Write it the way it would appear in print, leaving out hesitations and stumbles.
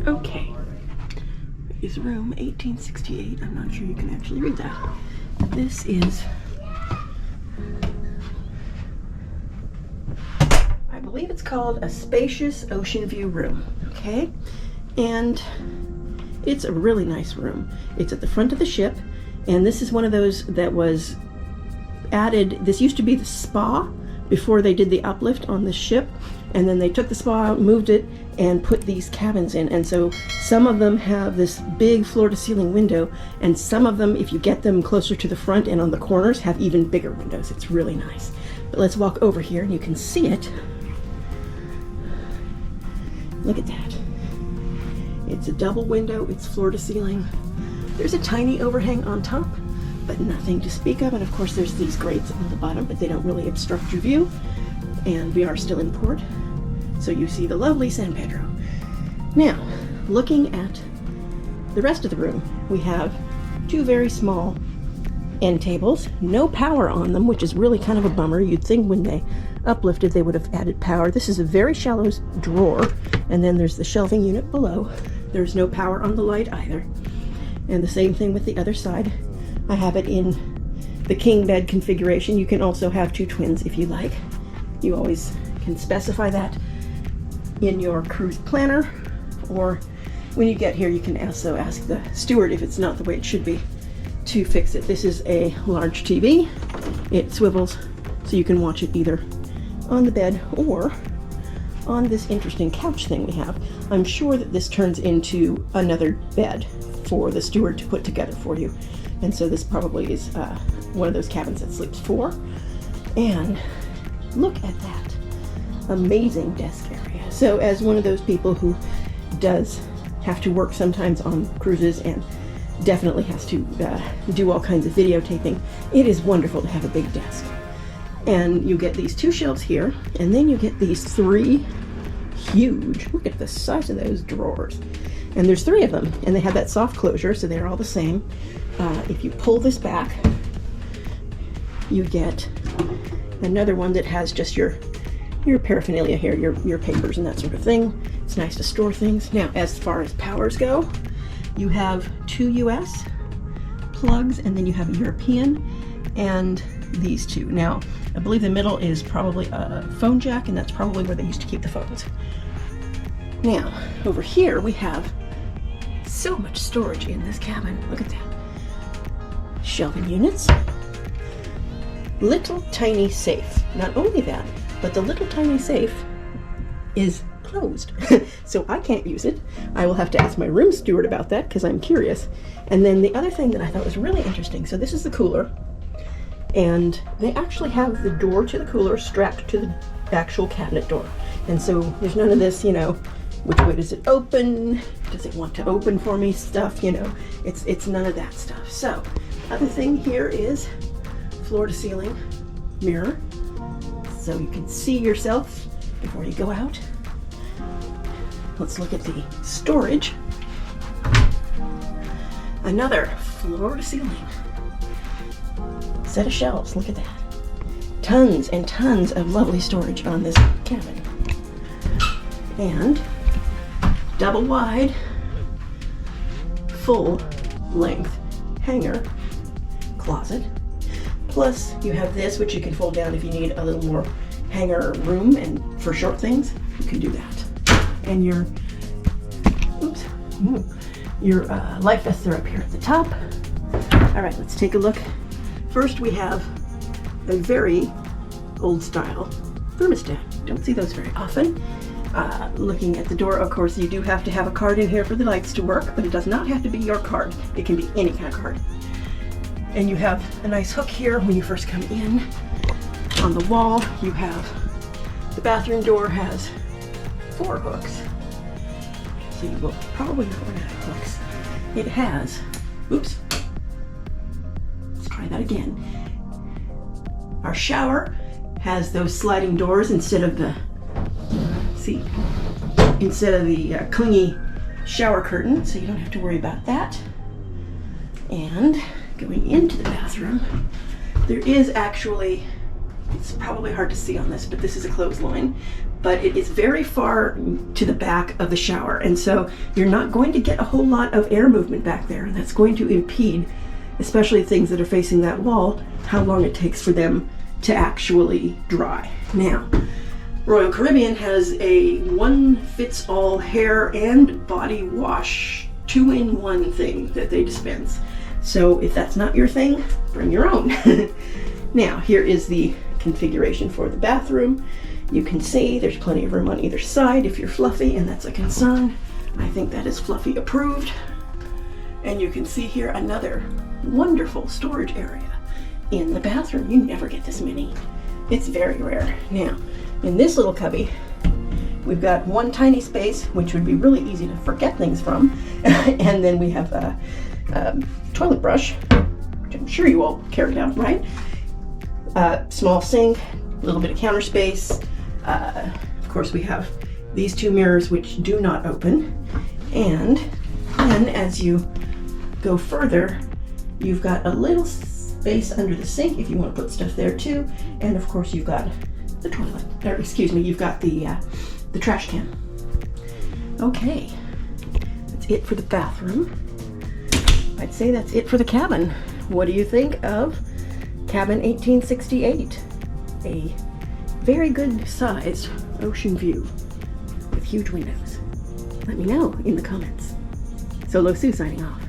Okay, is room 1868. I'm not sure you can actually read that. This is, I believe it's called a spacious ocean view room, okay? And it's a really nice room. It's at the front of the ship, and this is one of those that was added. This used to be the spa before they did the uplift on the ship, and then they took the spa out, moved it, and put these cabins in. And so some of them have this big floor-to-ceiling window, and some of them, if you get them closer to the front and on the corners, have even bigger windows. It's really nice. But let's walk over here and you can see it. Look at that. It's a double window, it's floor-to-ceiling. There's a tiny overhang on top, but nothing to speak of. And of course there's these grates on the bottom, but they don't really obstruct your view. And we are still in port, so you see the lovely San Pedro. Now, looking at the rest of the room, we have two very small end tables, no power on them, which is really kind of a bummer. You'd think when they uplifted they would have added power. This is a very shallow drawer, and then there's the shelving unit below. There's no power on the light either. And the same thing with the other side. I have it in the king bed configuration. You can also have two twins if you like. You always can specify that in your cruise planner, or when you get here you can also ask the steward, if it's not the way it should be, to fix it. This is a large TV. It swivels so you can watch it either on the bed or on this interesting couch thing we have. I'm sure that this turns into another bed for the steward to put together for you. And so this probably is one of those cabins that sleeps four. And look at that amazing desk area. So as one of those people who does have to work sometimes on cruises and definitely has to do all kinds of videotaping, it is wonderful to have a big desk. And you get these two shelves here, and then you get these three huge, look at the size of those drawers. And there's three of them, and they have that soft closure, so they're all the same. If you pull this back, you get another one that has just your paraphernalia here, your papers and that sort of thing. It's nice to store things. Now, as far as powers go, you have two US plugs, and then you have a European, and these two. Now, I believe the middle is probably a phone jack, and that's probably where they used to keep the phones. Now, over here we have so much storage in this cabin. Look at that. Shelving units. Little tiny safe. Not only that, but the little tiny safe is closed. So I can't use it. I will have to ask my room steward about that because I'm curious. And then the other thing that I thought was really interesting, so this is the cooler, and they actually have the door to the cooler strapped to the actual cabinet door. And so there's none of this, you know, which way does it open? Does it want to open for me stuff? You know, it's none of that stuff. So, other thing here is floor to ceiling mirror, so you can see yourself before you go out. Let's look at the storage. Another floor to ceiling set of shelves. Look at that. Tons and tons of lovely storage on this cabin. And double wide, full length hanger closet. Plus you have this, which you can fold down if you need a little more hanger room, and for short things, you can do that. And your life vests are up here at the top. All right, let's take a look. First, we have a very old style thermostat. Don't see those very often. Looking at the door, of course, you do have to have a card in here for the lights to work, but it does not have to be your card. It can be any kind of card. And you have a nice hook here when you first come in. On the wall, you have the bathroom door has 4 hooks. So you will probably not run out of hooks. It has, oops, let's try that again. Our shower has those sliding doors instead of the, clingy shower curtain, so you don't have to worry about that. And going into the bathroom, there is actually, it's probably hard to see on this, but this is a clothesline, but it is very far to the back of the shower, and so you're not going to get a whole lot of air movement back there, and that's going to impede, especially things that are facing that wall, how long it takes for them to actually dry. Now, Royal Caribbean has a one-fits-all hair and body wash, 2-in-1 thing that they dispense. So if that's not your thing, bring your own. Now, here is the configuration for the bathroom. You can see there's plenty of room on either side if you're fluffy, and that's a concern. I think that is fluffy approved. And you can see here another wonderful storage area in the bathroom. You never get this many. It's very rare. Now, in this little cubby, we've got one tiny space, which would be really easy to forget things from. And then we have a toilet brush, which I'm sure you all carried out, right? Small sink, a little bit of counter space. Of course, we have these two mirrors, which do not open. And then as you go further, you've got a little space under the sink if you want to put stuff there too. And of course, you've got the toilet, or excuse me, you've got the trash can. Okay, that's it for the bathroom. I'd say that's it for the cabin. What do you think of cabin 1868? A very good sized ocean view with huge windows. Let me know in the comments. Solo Sue signing off.